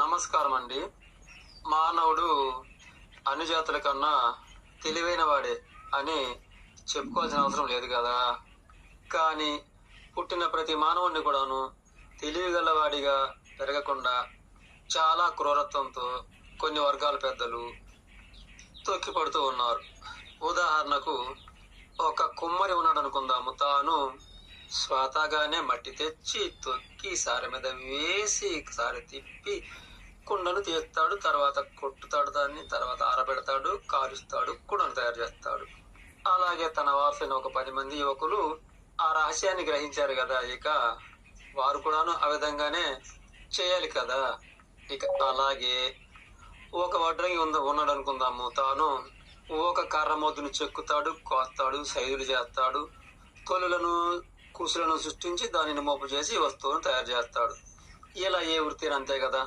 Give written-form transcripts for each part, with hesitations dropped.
నమస్కారం అండి. మానవుడు అన్ని జాతుల కన్నా తెలివైన వాడే అని చెప్పుకోవాల్సిన అవసరం లేదు కదా. కానీ పుట్టిన ప్రతి మానవుడిని కూడాను తెలివిగలవాడిగా పెరగకుండా చాలా క్రూరత్వంతో కొన్ని వర్గాల పెద్దలు తొక్కిపడుతూ ఉన్నారు. ఉదాహరణకు ఒక కుమ్మరి ఉన్నాడు అనుకుందాము. తాను స్వతహాగానే మట్టి తెచ్చి తొక్కి సారె మీద వేసి సారె తిప్పి కుండను తీస్తాడు, తర్వాత కొట్టుతాడు, దాన్ని తర్వాత ఆరబెడతాడు, కాలుస్తాడు, కుండను తయారు చేస్తాడు. అలాగే తన వారసులైన ఒక 10 మంది యువకులు ఆ రహస్యాన్ని గ్రహించారు కదా. ఇక వారు కూడాను ఆ విధంగానే చేయాలి కదా. ఇక అలాగే ఒక వడ్రంగి ఉన్నాడు అనుకుందాము. తాను ఒక కర్ర మొద్దును చెక్కుతాడు, కోస్తాడు, సైదులు చేస్తాడు, తొలులను కుసులను సృష్టించి దానిని మోపు చేసి వస్తువును తయారు చేస్తాడు. ఇలా ఏ వృత్తి అంతే కదా.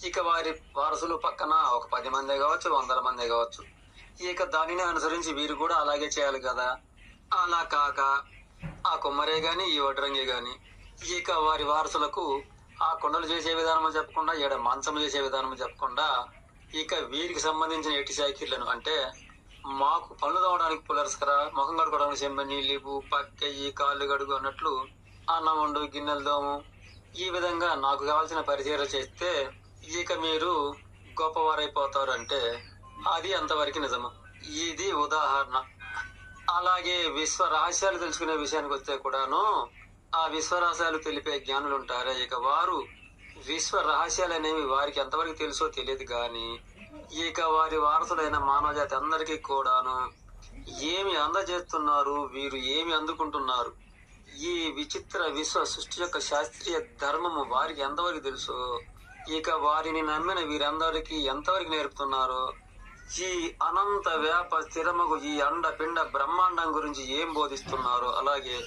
ఇక వారి వారసులు పక్కన ఒక 10 మందే కావచ్చు, 100 మందే కావచ్చు. ఇక దానిని అనుసరించి వీరు కూడా అలాగే చేయాలి కదా. అలా కాక ఆ కుమ్మరే గాని ఈ వడ్రంగి గాని ఇక వారి వారసులకు ఆ కుండలు చేసే విధానం చెప్పకుండా, ఈడ మంచం చేసే విధానం చెప్పకుండా, ఇక వీరికి సంబంధించిన ఎట్టి సాకిర్లను అంటే మాకు పనులు తోవడానికి పులర్స్కరా, ముఖం కడుకోవడానికి చెంబ నీళ్ళు, పక్కెయ్యి, కాళ్ళు గడుగు అన్నట్లు అన్నం వండు, గిన్నెలు దోము, ఈ విధంగా నాకు కావాల్సిన పరిచయాలు చేస్తే ఇక మీరు గొప్పవారైపోతారు అంటే అది అంతవరకు నిజము. ఇది ఉదాహరణ. అలాగే విశ్వ రహస్యాలు తెలుసుకునే విషయానికి వస్తే కూడాను ఆ విశ్వ రహస్యాలు తెలిపే జ్ఞానులు ఉంటారే, ఇక వారు విశ్వ రహస్యాలు అనేవి వారికి ఎంతవరకు తెలుసో తెలియదు కానీ ఇక వారి వారసులైన మానవజాతి అందరికీ కూడాను ఏమి అందజేస్తున్నారు, వీరు ఏమి అందుకుంటున్నారు, ఈ విచిత్ర విశ్వ సృష్టి యొక్క శాస్త్రీయ ధర్మము వారికి ఎంతవరకు తెలుసో, ఇక వారిని నమ్మిన వీరందరికీ ఎంతవరకు నేర్పుతున్నారో, ఈ అనంత వ్యాప స్థిరమగు ఈ అండపిండ బ్రహ్మాండం గురించి ఏం బోధిస్తున్నారో, అలాగే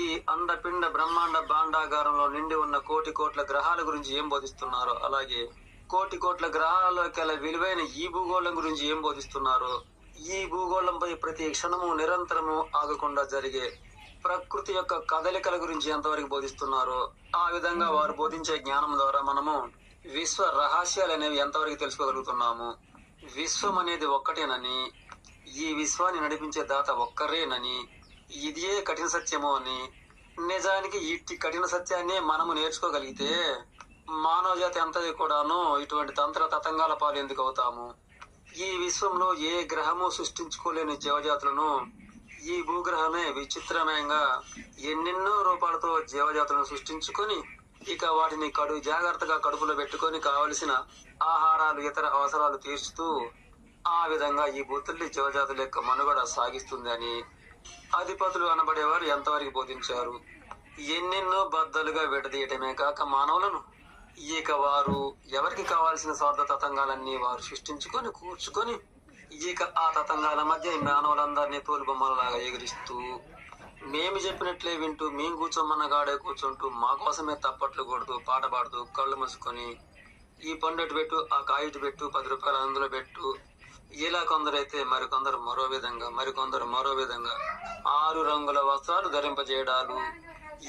ఈ అండపిండ బ్రహ్మాండ భాండాగారంలో నిండి ఉన్న కోటి కోట్ల గ్రహాల గురించి ఏం బోధిస్తున్నారో, అలాగే కోటి కోట్ల గ్రహాలకెల విలువైన ఈ భూగోళం గురించి ఏం బోధిస్తున్నారో, ఈ భూగోళంపై ప్రతి క్షణము నిరంతరము ఆగకుండా జరిగే ప్రకృతి యొక్క కదలికల గురించి ఎంతవరకు బోధిస్తున్నారో, ఆ విధంగా వారు బోధించే జ్ఞానం ద్వారా మనము విశ్వ రహస్యాలు అనేవి ఎంతవరకు తెలుసుకోగలుగుతున్నాము. విశ్వం అనేది ఒక్కటేనని, ఈ విశ్వాన్ని నడిపించే దాత ఒక్కరేనని, ఇదే కఠిన సత్యము అని, నిజానికి ఇట్టి కఠిన సత్యాన్ని మనము నేర్చుకోగలిగితే మానవ జాతి అంతది కూడాను ఇటువంటి తంత్ర తతంగాల పాలు ఎందుకు అవుతాము. ఈ విశ్వంలో ఏ గ్రహము సృష్టించుకోలేని జీవజాతులను ఈ భూగ్రహమే విచిత్రమయంగా ఎన్నెన్నో రూపాలతో జీవజాతులను సృష్టించుకొని ఇక వాటిని జాగ్రత్తగా కడుపులో పెట్టుకొని కావలసిన ఆహారాలు, ఇతర అవసరాలు తీర్చుతూ ఆ విధంగా ఈ భూతుల్ని జీవజాతుల యొక్క మనుగడ సాగిస్తుంది అని అధిపతులు అనబడేవారు ఎంతవరకు బోధించారు. ఎన్నెన్నో బద్దలుగా విడదీయటమే కాక మానవులను ఇక వారు ఎవరికి కావాల్సిన స్వార్థ తతంగాలన్నీ వారు సృష్టించుకొని కూర్చుకొని ఇక ఆ తతంగాల మధ్య మానవులందరినీ తోలుబొమ్మలలాగా ఎగిరిస్తూ మేము చెప్పినట్లే వింటూ మేము కూర్చోమన్న గాడే కూర్చుంటూ మా కోసమే తప్పట్లు కొడుతూ పాట పాడుతూ కళ్ళు మూసుకొని ఈ పండు పెట్టు, ఆ కాయిటు పెట్టు, 10 రూపాయలు అందులో పెట్టు, ఇలా కొందరైతే మరికొందరు మరో విధంగా, మరికొందరు మరో విధంగా 6 రంగుల వస్త్రాలు ధరింపజేయడాలు.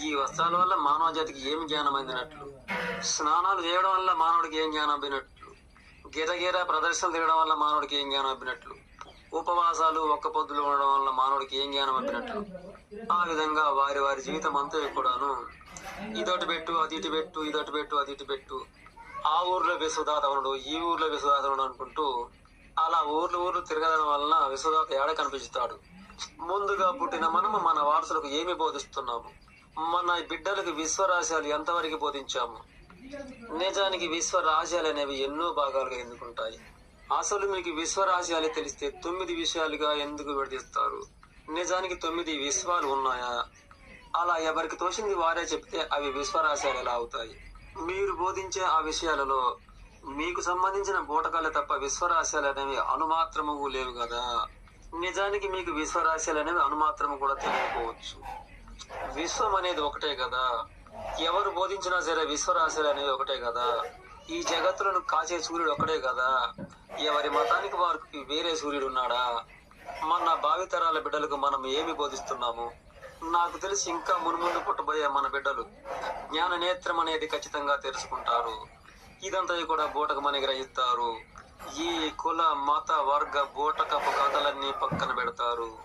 ఈ వస్త్రాల వల్ల మానవ జాతికి ఏమి జ్ఞానం అందినట్లు, స్నానాలు చేయడం వల్ల మానవుడికి ఏం జ్ఞానం అబ్బినట్లు, గిరగిర ప్రదర్శనలు తిరగడం వల్ల మానవుడికి ఏం జ్ఞానం అబ్బినట్లు, ఉపవాసాలు ఒక్క పొద్దులు ఉండడం వల్ల మానవుడికి ఏం జ్ఞానం అబ్బినట్లు, ఆ విధంగా వారి వారి జీవితం అంతా కూడాను ఇదొటి పెట్టు, అది ఇటు పెట్టు, ఇదొటి పెట్టు, అది ఇటు పెట్టు, ఆ ఊర్లో విశ్వదాతనుడు, ఈ ఊర్లో విశ్వదాతనుడు అనుకుంటూ అలా ఊర్లు తిరగడం వలన విశ్వదాత ఏడ కనిపిస్తాడు. ముందుగా పుట్టిన మనము మన వారసులకు ఏమి బోధిస్తున్నాము, మన బిడ్డలకు విశ్వ రహస్యాలు ఎంతవరకు బోధించాము. నిజానికి విశ్వ రహస్యాలు అనేవి ఎన్నో భాగాలుగా ఎందుకుంటాయి. అసలు మీకు విశ్వ రహస్యాలు తెలిస్తే 9 విషయాలుగా ఎందుకు విడదీస్తారు. నిజానికి 9 విశ్వాలు ఉన్నాయా? అలా ఎవరికి తోచింది వారే చెప్తే అవి విశ్వ రహస్యాలు ఎలా అవుతాయి? మీరు బోధించే ఆ విషయాలలో మీకు సంబంధించిన బూటకాలే తప్ప విశ్వ రహస్యాలు అనేవి అణుమాత్రము లేవు కదా. నిజానికి మీకు విశ్వ రహస్యాలు అనేవి అణుమాత్రము కూడా తెలియకపోవచ్చు. విశ్వం అనేది ఒకటే కదా. ఎవరు బోధించినా సరే విశ్వ రహస్యాలు అనేవి ఒకటే కదా. ఈ జగత్తులను కాచే సూర్యుడు ఒకటే కదా. ఎవరి మతానికి వారికి వేరే సూర్యుడు ఉన్నాడా? మన భావితరాల బిడ్డలకు మనం ఏమి బోధిస్తున్నాము? నాకు తెలిసి ఇంకా మున్ముందు పుట్టబోయే మన బిడ్డలు జ్ఞాన నేత్రం అనేది ఖచ్చితంగా తెలుసుకుంటారు. ఇదంతా కూడా బూటకమని గ్రహిస్తారు. ఈ కుల మత వర్గ బూటకపు కథలన్నీ పక్కన పెడతారు.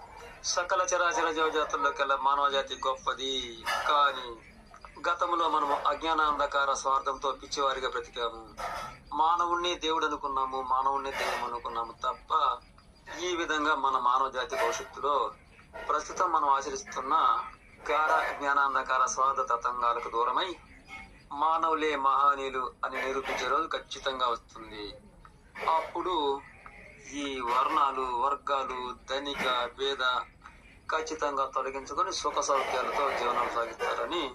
సకల చరాచర జీవజాతుల్లోకెల్లా మానవ జాతి గొప్పది. కానీ గతంలో మనము అజ్ఞానాంధకార స్వార్థంతో పిచ్చివారిగా బ్రతికాము. మానవుణ్ణి దేవుడు అనుకున్నాము, మానవుణ్ణి దైవం అనుకున్నాము తప్ప ఈ విధంగా మన మానవ జాతి భవిష్యత్తులో ప్రస్తుతం మనం ఆచరిస్తున్న గాఢ జ్ఞానాంధకార స్వార్థ తతంగాలకు దూరమై మానవులే మహానీయులు అని నిరూపించే రోజు ఖచ్చితంగా వస్తుంది. అప్పుడు ఈ వర్ణాలు వర్గాలు ధనిక భేద ఖచ్చితంగా తొలగించుకొని సుఖ సౌఖ్యాలతో జీవనం సాగిస్తారని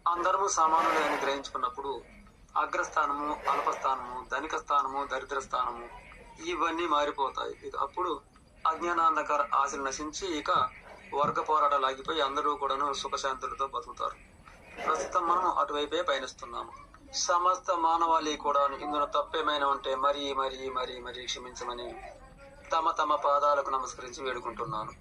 అందరూ సమానులే అని గ్రహించుకున్నప్పుడు అగ్రస్థానము అల్పస్థానము ధనిక స్థానము దరిద్ర స్థానము ఇవన్నీ మారిపోతాయి. అప్పుడు అజ్ఞానాంధకార ఆశలు నశించి ఇక వర్గ పోరాటాలు ఆగిపోయి అందరూ కూడాను సుఖశాంతులతో బతుకుతారు. ప్రస్తుతం మనం అటువైపే పయనిస్తున్నాము. సమస్త మానవాళి కూడా ఇందులో తప్పేమైనా ఉంటే మరీ మరీ మరీ మరీ క్షమించమని తమ తమ పాదాలకు నమస్కరించి వేడుకుంటున్నాను.